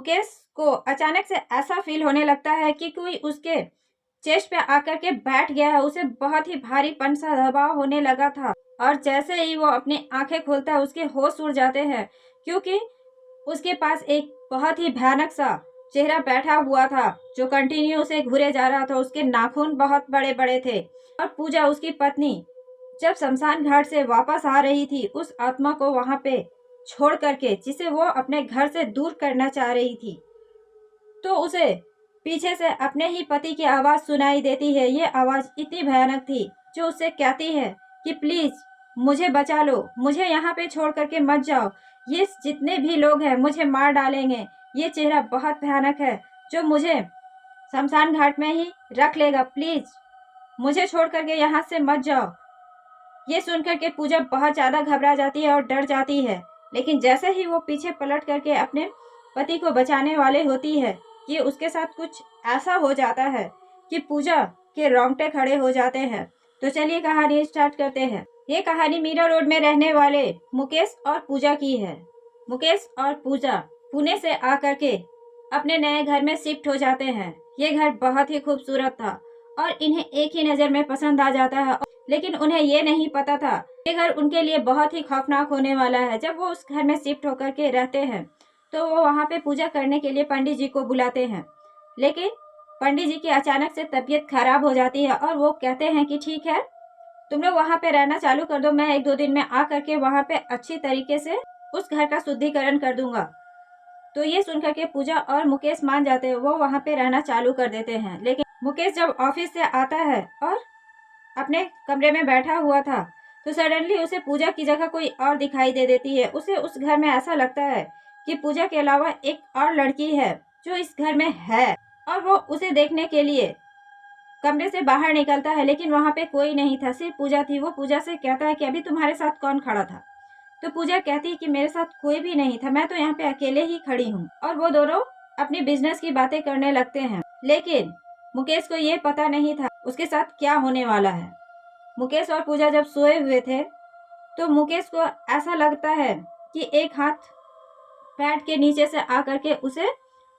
मुकेश को अचानक से ऐसा फील होने लगता है कि कोई उसके चेस्ट पे आकर के बैठ गया है। उसे बहुत ही भारीपन सा दबाव होने लगा था और जैसे ही वो अपनी आंखें खोलता है उसके होश उड़ जाते हैं, क्योंकि उसके पास एक बहुत ही भयानक सा चेहरा बैठा हुआ था जो कंटिन्यू उसे घूरे जा रहा था। उसके नाखून बहुत बड़े बड़े थे और पूजा उसकी पत्नी जब शमशान घाट से वापस आ रही थी उस आत्मा को वहां पे छोड़ करके, जिसे वो अपने घर से दूर करना चाह रही थी, तो उसे पीछे से अपने ही पति की आवाज सुनाई देती है। ये आवाज इतनी भयानक थी जो उससे कहती है कि प्लीज मुझे बचा लो, मुझे यहाँ पे छोड़ करके मत जाओ, ये जितने भी लोग हैं मुझे मार डालेंगे। ये चेहरा बहुत भयानक है जो मुझे शमशान घाट में ही रख लेगा, प्लीज मुझे छोड़ करके यहाँ से मत जाओ। ये सुनकर के पूजा बहुत ज्यादा घबरा जाती है और डर जाती है, लेकिन जैसे ही वो पीछे पलट करके अपने पति को बचाने वाले होती है कि उसके साथ कुछ ऐसा हो जाता है कि पूजा के रोंगटे खड़े हो जाते हैं। तो चलिए कहानी स्टार्ट करते हैं। ये कहानी मीरा रोड में रहने वाले मुकेश और पूजा की है। मुकेश और पूजा पुणे से आकर के अपने नए घर में शिफ्ट हो जाते हैं। ये घर बहुत ही खूबसूरत था और इन्हें एक ही नज़र में पसंद आ जाता है, लेकिन उन्हें ये नहीं पता था ये घर उनके लिए बहुत ही खौफनाक होने वाला है। जब वो उस घर में शिफ्ट होकर के रहते हैं तो वो वहाँ पे पूजा करने के लिए पंडित जी को बुलाते हैं, लेकिन पंडित जी की अचानक से तबीयत खराब हो जाती है और वो कहते हैं कि ठीक है, तुम लोग वहाँ पे रहना चालू कर दो, मैं 1-2 दिन में आ करके वहाँ पे अच्छी तरीके से उस घर का शुद्धिकरण कर दूंगा। तो ये सुनकर के पूजा और मुकेश मान जाते हैं, वो वहाँ पे रहना चालू कर देते हैं। लेकिन मुकेश जब ऑफिस से आता है और अपने कमरे में बैठा हुआ था तो सडनली उसे पूजा की जगह कोई और दिखाई दे देती है। उसे उस घर में ऐसा लगता है कि पूजा के अलावा एक और लड़की है जो इस घर में है, और वो उसे देखने के लिए कमरे से बाहर निकलता है, लेकिन वहाँ पे कोई नहीं था, सिर्फ पूजा थी। वो पूजा से कहता है कि अभी तुम्हारे साथ कौन खड़ा था? तो पूजा कहती है कि मेरे साथ कोई भी नहीं था, मैं तो यहाँ पे अकेले ही खड़ी हूँ। और वो दोनों अपनी बिजनेस की बातें करने लगते हैं, लेकिन मुकेश को ये पता नहीं था उसके साथ क्या होने वाला है। मुकेश और पूजा जब सोए हुए थे तो मुकेश को ऐसा लगता है कि एक हाथ पैड के नीचे से आकर के उसे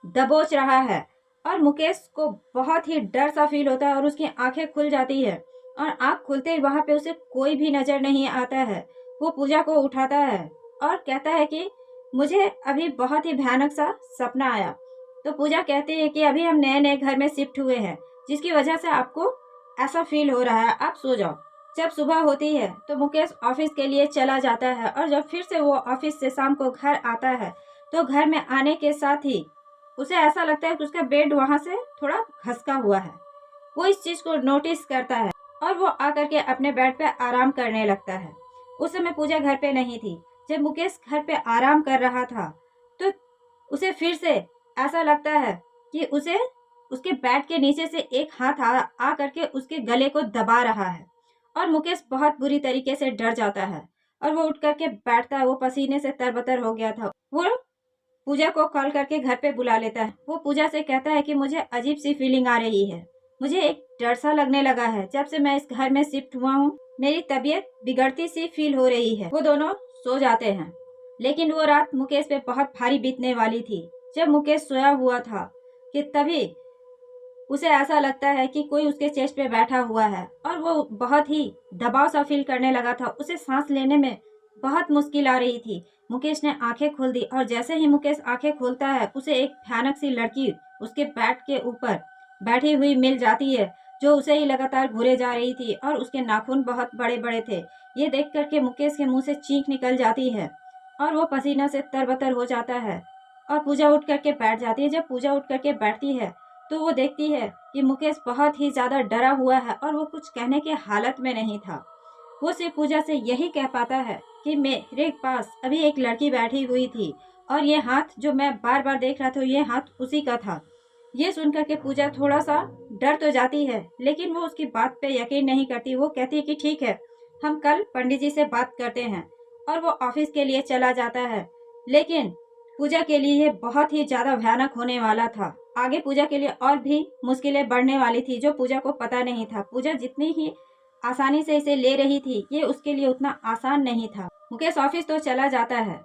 दबोच रहा है और मुकेश को बहुत ही डर सा फील होता है और उसकी आंखें खुल जाती है और आंख खुलते ही वहां पे उसे कोई भी नजर नहीं आता है। वो पूजा को उठाता है और कहता है कि मुझे अभी बहुत ही भयानक सा सपना आया। तो पूजा कहती है कि अभी हम नए नए घर में शिफ्ट हुए हैं जिसकी वजह से आपको ऐसा फील हो रहा है, आप सो जाओ। जब सुबह होती है तो मुकेश ऑफिस के लिए चला जाता है और जब फिर से वो ऑफिस से शाम को घर आता है तो घर में आने के साथ ही उसे ऐसा लगता है कि उसका बेड वहां से थोड़ा खसका हुआ है। वो इस चीज को नोटिस करता है और वो आकर के अपने बेड पे आराम करने लगता है। उस समय पूजा घर पे नहीं थी। जब मुकेश घर पे आराम कर रहा था तो उसे फिर से ऐसा लगता है कि उसे उसके बेड के नीचे से एक हाथ आ करके उसके गले को दबा रहा है और मुकेश बहुत बुरी तरीके से डर जाता है और वो उठ करके बैठता है। वो पसीने से तरबतर हो गया था। वो पूजा को कॉल करके घर पे बुला लेता है। वो पूजा से कहता है कि मुझे अजीब सी फीलिंग आ रही है, मुझे एक डर सा लगने लगा है, जब से मैं इस घर में शिफ्ट हुआ हूँ मेरी तबीयत बिगड़ती सी फील हो रही है। वो दोनों सो जाते हैं, लेकिन वो रात मुकेश पे बहुत भारी बीतने वाली थी। जब मुकेश सोया हुआ था कि तभी उसे ऐसा लगता है कि कोई उसके चेस्ट पे बैठा हुआ है और वो बहुत ही दबाव सा फील करने लगा था। उसे सांस लेने में बहुत मुश्किल आ रही थी। मुकेश ने आंखें खोल दी और जैसे ही मुकेश आंखें खोलता है उसे एक भयानक सी लड़की उसके बेड के ऊपर बैठी हुई मिल जाती है जो उसे ही लगातार घूरे जा रही थी और उसके नाखून बहुत बड़े बड़े थे। ये देख करके मुकेश के मुंह से चीख निकल जाती है और वो पसीना से तरबतर हो जाता है और पूजा उठ करके बैठ जाती है। जब पूजा उठ करके बैठती है तो वो देखती है कि मुकेश बहुत ही ज्यादा डरा हुआ है और वो कुछ कहने के हालत में नहीं था। वो सिर्फ पूजा से यही कह पाता है कि मेरे पास अभी एक लड़की बैठी हुई थी और ये हाथ जो मैं बार बार देख रहा था ये हाथ उसी का था। ये सुनकर के पूजा थोड़ा सा डर तो जाती है, लेकिन वो उसकी बात पे यकीन नहीं करती। वो कहती है कि ठीक है, हम कल पंडित जी से बात करते हैं, और वो ऑफिस के लिए चला जाता है। लेकिन पूजा के लिए ये बहुत ही ज्यादा भयानक होने वाला था। आगे पूजा के लिए और भी मुश्किलें बढ़ने वाली थी जो पूजा को पता नहीं था। पूजा जितनी ही आसानी से इसे ले रही थी ये उसके लिए उतना आसान नहीं था। मुकेश ऑफिस तो चला जाता है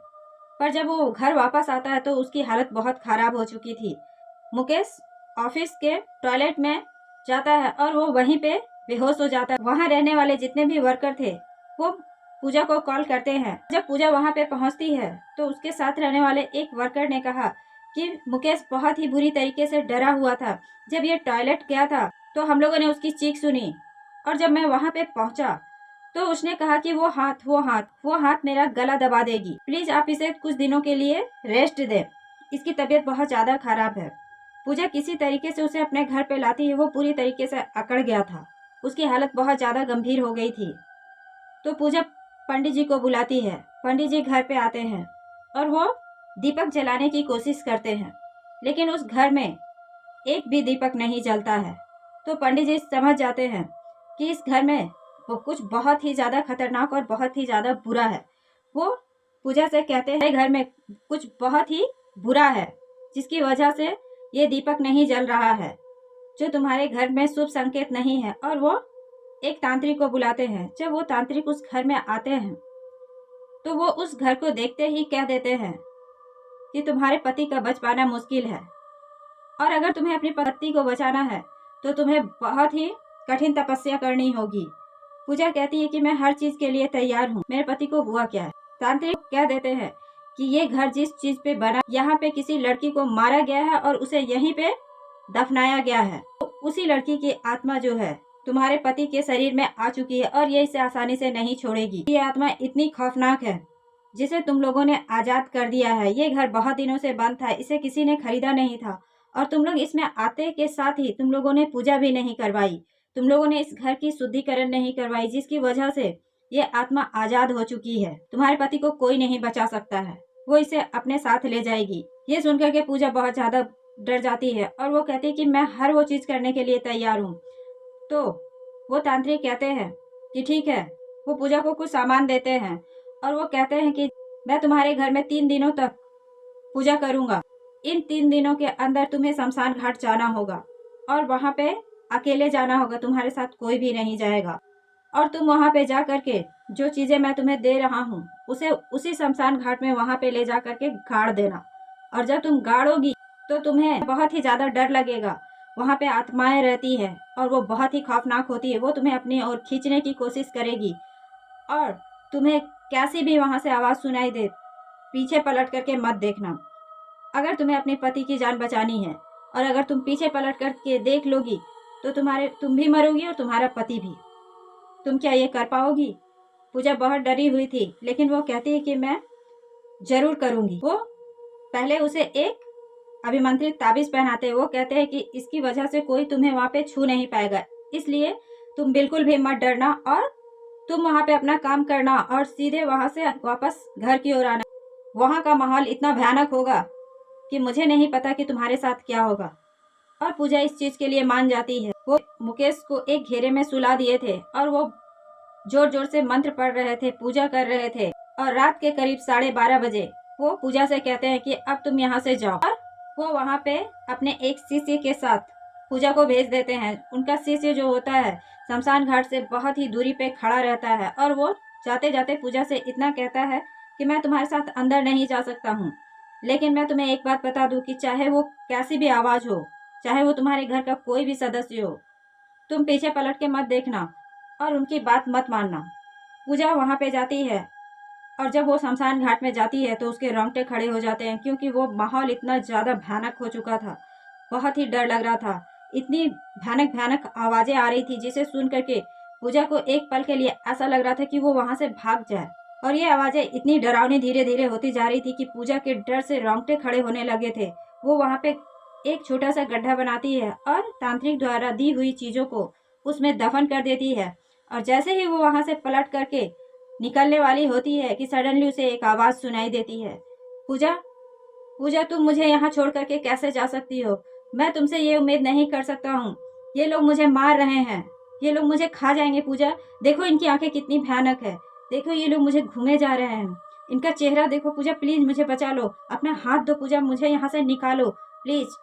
पर जब वो घर वापस आता है तो उसकी हालत बहुत खराब हो चुकी थी। मुकेश ऑफिस के टॉयलेट में जाता है और वो वहीं पे बेहोश हो जाता है। वहाँ रहने वाले जितने भी वर्कर थे वो पूजा को कॉल करते हैं। जब पूजा वहाँ पे पहुँचती है तो उसके साथ रहने वाले एक वर्कर ने कहा कि मुकेश बहुत ही बुरी तरीके से डरा हुआ था। जब ये टॉयलेट गया था तो हम लोगों ने उसकी चीख सुनी और जब मैं वहाँ पे पहुँचा तो उसने कहा कि वो हाथ मेरा गला दबा देगी, प्लीज आप इसे कुछ दिनों के लिए रेस्ट दें, इसकी तबीयत बहुत ज्यादा खराब है। पूजा किसी तरीके से उसे अपने घर पे लाती है। वो पूरी तरीके से अकड़ गया था, उसकी हालत बहुत ज्यादा गंभीर हो गई थी। तो पूजा पंडित जी को बुलाती है। पंडित जी घर पे आते हैं और वो दीपक जलाने की कोशिश करते हैं, लेकिन उस घर में एक भी दीपक नहीं जलता है। तो पंडित जी समझ जाते हैं कि इस घर में वो कुछ बहुत ही ज़्यादा खतरनाक और बहुत ही ज़्यादा बुरा है। वो पूजा से कहते हैं घर में कुछ बहुत ही बुरा है जिसकी वजह से ये दीपक नहीं जल रहा है, जो तुम्हारे घर में शुभ संकेत नहीं है। और वो एक तांत्रिक को बुलाते हैं। जब वो तांत्रिक उस घर में आते हैं तो वो उस घर को देखते ही कह देते हैं कि तुम्हारे पति का बच पाना मुश्किल है और अगर तुम्हें अपनी पति को बचाना है तो तुम्हें बहुत ही कठिन तपस्या करनी होगी। पूजा कहती है कि मैं हर चीज के लिए तैयार हूँ, मेरे पति को हुआ क्या है। तांत्रिक कह देते हैं कि ये घर जिस चीज पे बना, यहाँ पे किसी लड़की को मारा गया है और उसे यहीं पे दफनाया गया है। तो उसी लड़की की आत्मा जो है तुम्हारे पति के शरीर में आ चुकी है और ये इसे आसानी से नहीं छोड़ेगी। ये आत्मा इतनी खौफनाक है जिसे तुम लोगों ने आजाद कर दिया है। ये घर बहुत दिनों से बंद था, इसे किसी ने खरीदा नहीं था और तुम लोग इसमें आते के साथ ही तुम लोगों ने पूजा भी नहीं करवाई। तुम लोगों ने इस घर की शुद्धिकरण नहीं करवाई, जिसकी वजह से ये आत्मा आजाद हो चुकी है। तुम्हारे पति को कोई नहीं बचा सकता है, वो इसे अपने साथ ले जाएगी। ये सुनकर के पूजा बहुत ज्यादा डर जाती है और वो कहती है कि मैं हर वो चीज करने के लिए तैयार हूँ। तो वो तांत्रिक कहते हैं कि ठीक है। वो पूजा को कुछ सामान देते हैं और वो कहते हैं कि मैं तुम्हारे घर में 3 दिनों तक पूजा करूंगा। इन 3 दिनों के अंदर तुम्हें शमशान घाट जाना होगा और वहाँ पे अकेले जाना होगा, तुम्हारे साथ कोई भी नहीं जाएगा। और तुम वहाँ पे जा करके जो चीज़ें मैं तुम्हें दे रहा हूँ उसे उसी शमशान घाट में वहाँ पे ले जा करके गाड़ देना। और जब तुम गाड़ोगी तो तुम्हें बहुत ही ज़्यादा डर लगेगा। वहाँ पे आत्माएं रहती है और वो बहुत ही खौफनाक होती है। वो तुम्हें अपनी ओर खींचने की कोशिश करेगी और तुम्हें कैसी भी वहाँ से आवाज़ सुनाई दे, पीछे पलट करके मत देखना। अगर तुम्हें अपने पति की जान बचानी है और अगर तुम पीछे पलट करके देख लोगी तो तुम भी मरोगी और तुम्हारा पति भी। तुम क्या ये कर पाओगी? पूजा बहुत डरी हुई थी, लेकिन वो कहती है कि मैं जरूर करूंगी। वो पहले उसे एक अभिमंत्रित ताबीज पहनाते हैं। वो कहते हैं कि इसकी वजह से कोई तुम्हें वहां पे छू नहीं पाएगा, इसलिए तुम बिल्कुल भी मत डरना और तुम वहां पे अपना काम करना और सीधे वहां से वापस घर की ओर आना। वहां का माहौल इतना भयानक होगा कि मुझे नहीं पता कि तुम्हारे साथ क्या होगा। और पूजा इस चीज के लिए मान जाती है। वो मुकेश को एक घेरे में सुला दिए थे और वो जोर जोर से मंत्र पढ़ रहे थे, पूजा कर रहे थे। और रात के करीब 12:30 बजे वो पूजा से कहते हैं कि अब तुम यहाँ से जाओ। और वो वहाँ पे अपने एक शिष्य के साथ पूजा को भेज देते हैं। उनका शिष्य जो होता है शमशान घाट से बहुत ही दूरी पे खड़ा रहता है और वो जाते जाते पूजा से इतना कहता है कि मैं तुम्हारे साथ अंदर नहीं जा सकता हूँ, लेकिन मैं तुम्हें एक बात बता दूं कि चाहे वो कैसी भी आवाज़ हो, चाहे वो तुम्हारे घर का कोई भी सदस्य हो, तुम पीछे पलट के मत देखना और उनकी बात मत मानना। पूजा वहाँ पे जाती है और जब वो शमशान घाट में जाती है तो उसके रोंगटे खड़े हो जाते हैं, क्योंकि वो माहौल इतना ज़्यादा भयानक हो चुका था। बहुत ही डर लग रहा था। इतनी भयानक भयानक आवाज़ें आ रही थी जिसे सुन करके पूजा को एक पल के लिए ऐसा लग रहा था कि वो वहाँ से भाग जाए। और ये आवाज़ें इतनी डरावनी धीरे धीरे होती जा रही थी कि पूजा के डर से रोंगटे खड़े होने लगे थे। वो वहाँ पे एक छोटा सा गड्ढा बनाती है और तांत्रिक द्वारा दी हुई चीज़ों को उसमें दफन कर देती है। और जैसे ही वो वहाँ से पलट करके निकलने वाली होती है कि सडनली उसे एक आवाज़ सुनाई देती है, पूजा पूजा तुम मुझे यहाँ छोड़ करके कैसे जा सकती हो? मैं तुमसे ये उम्मीद नहीं कर सकता हूँ। ये लोग मुझे मार रहे हैं, ये लोग मुझे खा जाएंगे। पूजा देखो इनकी आंखें कितनी भयानक है, देखो ये लोग मुझे घूमे जा रहे हैं, इनका चेहरा देखो। पूजा प्लीज मुझे बचा लो, अपना हाथ दो पूजा, मुझे यहाँ से निकालो प्लीज।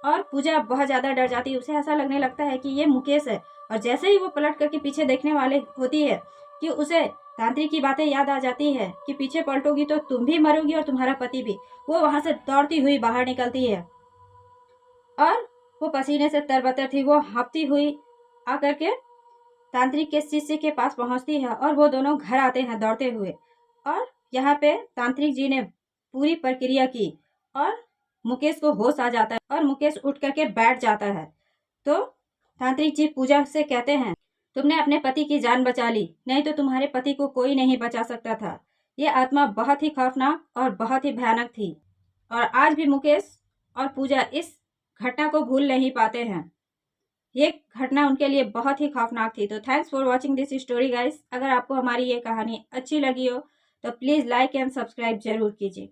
और पूजा बहुत ज़्यादा डर जाती है। उसे ऐसा लगने लगता है कि ये मुकेश है। और जैसे ही वो पलट करके पीछे देखने वाले होती है कि उसे तांत्रिक की बातें याद आ जाती है कि पीछे पलटोगी तो तुम भी मरोगी और तुम्हारा पति भी। वो वहां से दौड़ती हुई बाहर निकलती है और वो पसीने से तरबतर थी। वो हाँफती हुई आकर के तांत्रिक के शिष्य के पास पहुंचती है और वो दोनों घर आते हैं दौड़ते हुए। और यहाँ पे तांत्रिक जी ने पूरी प्रक्रिया की और मुकेश को होश आ जाता है और मुकेश उठ करके बैठ जाता है। तो तांत्रिक जी पूजा से कहते हैं, तुमने अपने पति की जान बचा ली, नहीं तो तुम्हारे पति को कोई नहीं बचा सकता था। ये आत्मा बहुत ही खौफनाक और बहुत ही भयानक थी और आज भी मुकेश और पूजा इस घटना को भूल नहीं पाते हैं। ये घटना उनके लिए बहुत ही खौफनाक थी। तो thanks for watching this story guys. अगर आपको हमारी ये कहानी अच्छी लगी हो तो प्लीज़ लाइक एंड सब्सक्राइब जरूर कीजिएगा।